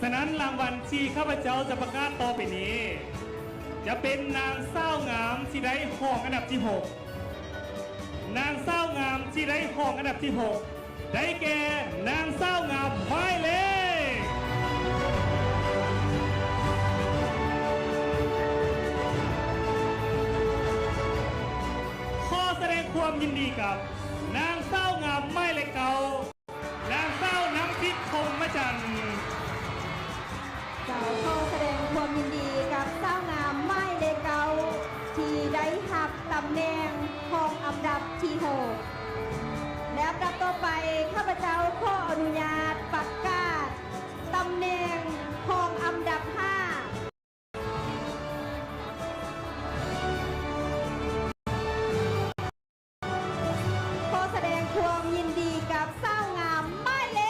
ฉะนั้นรางวัลที่ข้าพเจ้าจะประกาศต่อไปนี้ จะเป็นนางเศร้างามที่ได้ห้องอันดับที่ 6นางเศร้างามที่ได้ห้องอันดับที่ 6ได้แก่นางเศร้างามหมายเลขขอแสดงความยินดีกับนางเศร้างามหมายเลขเก่านางเศร้าน้ำพริกคมมะจันทร์เจ้าขอแสดงความยินดีกับเจ้างามไม้เลเกาที่ได้หับตำแหน่งของอันดับที่6และอันดับต่อไปข้าพเจ้าขออนุญาตประกาศตำแหน่งของอันดับ5ขอแสดงความยินดีกับเจ้างามไม้เล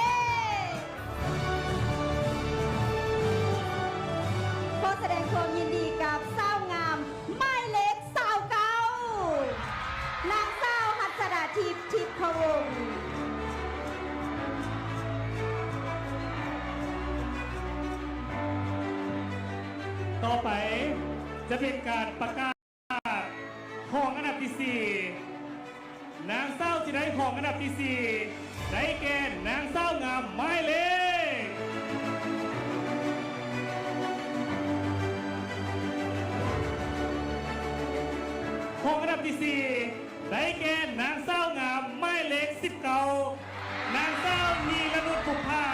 ขอแสดงความยินดีกับเจ้างามไม้เล็กสาวเก่านางสาวหัสดาทิพย์ทิพย์พวงศ์ต่อไปจะเป็นการประกาศของอันดับที่ 4นางเศร้าที่ได้ของอันดับที่ 4ได้แก่นางเศร้างามหมายเลขของอันดับที่ 4ได้แก่นางเศร้างามหมายเลข19นางเศร้ามีระนุชภุภา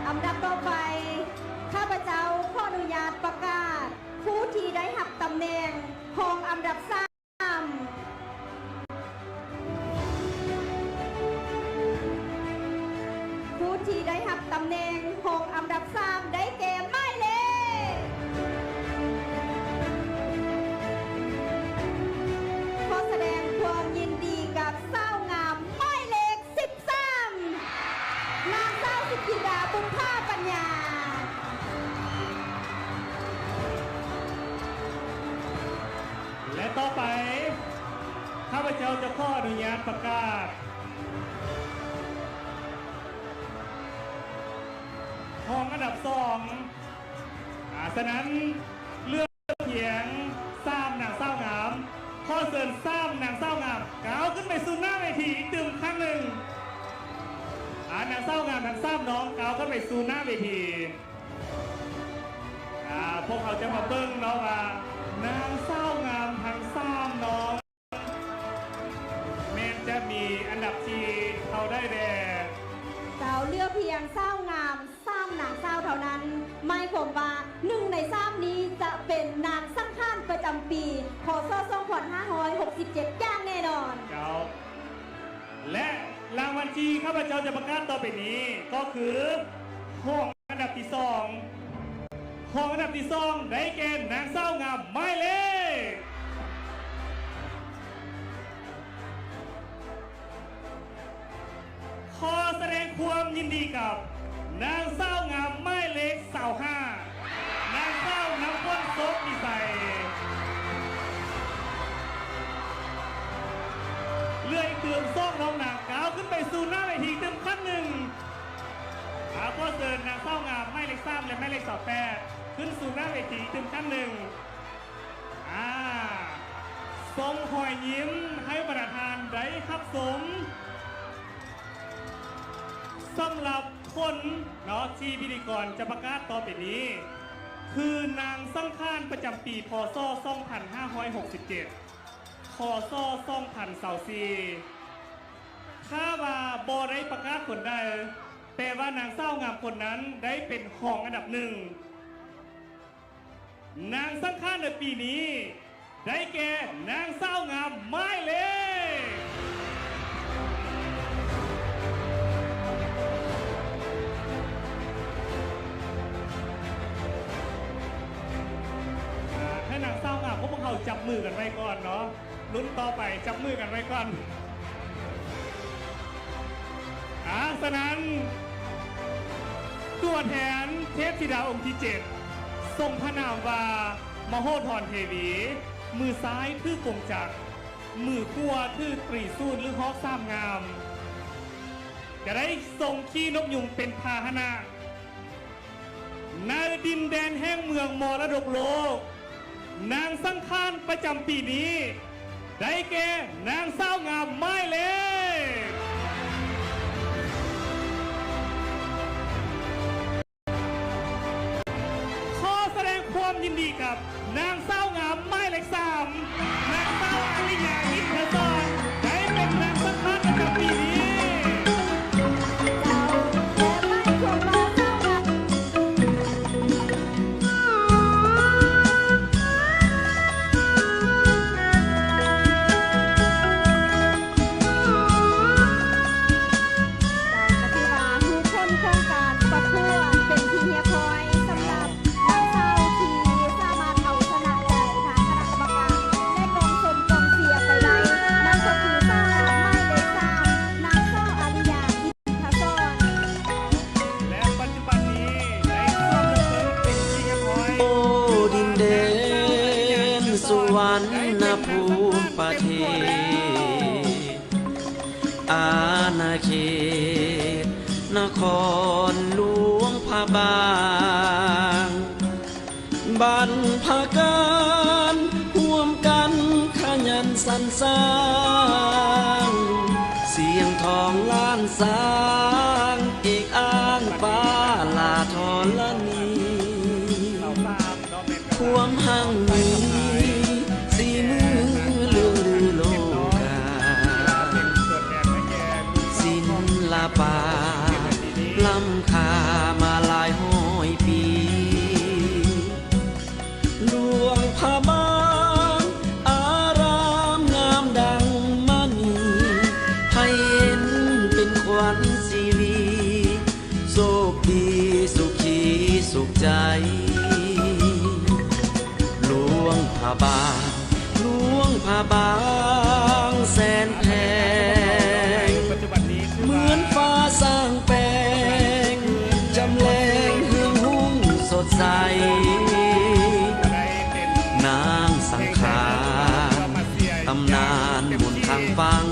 อันดับต่อไปข้าพเจ้าขออนุญาตประกาศผู้ที่ได้หับตำแหน่งของอันดับ3ผู้ที่ได้หับตำแหน่งของอันดับ3ได้แก่หมายเลขขอแสดงความยินดีกับสาวงามหมายเลข13นางสาวสิทธิดาบุญภาปัญญาและต่อไปข้าพเจ้าจะขออนุญาตประกาศของอันดับ2ฉะนั้นเลือกเพียง3นางเศร้างามข้อเสริญ3นางเศร้างามก้าวขึ้นไปสู่หน้าเวทีอีกตึงครั้งหนึ่งนางเศร้างามทั้ง3น้องก้าวขึ้นไปสู่หน้าเวทีพวกเขาจะมาเบิ้งเนาะว่านางเศร้างามทั้ง3น้องแม้จะมีอันดับที่เขาได้แด่เจ้าเลือกเพียงเศร้างาม3นางเศร้าเท่านั้นไม่ผมว่า1ใน3นี้จะเป็นนางสร้างข้านประจำปีพศ2567อย่างแน่นอนเจ้าและรางวัลที่ข้าพเจ้าจะประกาศต่อไปนี้ก็คือห้องอันดับที่2ห้องอันดับที่2ได้แก่นางเศร้างามหมายเลขขอแสดงความยินดีกับนางเศร้างามหมายเลข25นางเศร้าน้ำข้นซบดีใสเลื่อยเตือนซ่องน้องหนักก้าวขึ้นไปสู่หน้าเวทีเต็มขั้นหนึ่งข้อเสริญนางเศร้างามหมายเลข3และหมายเลข28ขึ้นสู่หน้าเวทีเต็มขั้นหนึ่งทรงหอยยิ้มให้ประธานได้ครับสมสำหรับคนเนาะที่พิธีกรจะประกาศต่อไปนี้คือนางสังขารประจำปีพศ2567พศ2024ถ้าว่าบอได้ประกาศผลได้แปลว่านางเศร้างามคนนั้นได้เป็นของอันดับ1นางสังขารในปีนี้ได้แก่นางเศร้างามหมายเลขให้นางเศร้างามพวกเขาจับมือกันไว้ก่อนเนาะลุ้นต่อไปจับมือกันไว้ก่อนฉะนั้นตัวแทนเทพธิดาองค์ที่7ทรงพระนามว่ามโหธรเทวีมือซ้ายถือกงจักร มือขั้วคือตรีสูตรหรือฮอกซ้ำงาม จะได้ทรงขี้นกยุงเป็นพาหนะในดินแดนแห่งเมืองมรดกโลก นางสังขารประจำปีนี้ ได้แก่นางสาวงามไม้เล็กขอแสดงความยินดีกับนางสาวงามไม้เล็ก3นางสาวอริยาอินทศรได้เป็นนางสังขารประจำปีนี้ และปัจจุบันนี้ได้ควบลงเพิ่งเป็นที่เรียบร้อย โอ้ดินแดนสวรรณภูมิประเทศอาณาเขตนครหลวงพระบางบรรพการร่วมกันขยันสรรสร้างเสียงทองล้านสางเอกอ้างฟ้าลาทอลนี ความหังมีสีมือเรื่องลือโลกาศิลปะล้ำค่ามาหลายห้อยปีหลวงพระบางอารามงามดังมณีให้เห็นเป็นขวัญชีวีโชคดีสุขีสุขใจหลวงพระบางแสนแพงเหมือนฟ้าสร้างแปลงจำแรงเฮืองหุ้งสดใสนางสังขารตำนานหมุนทางฟัง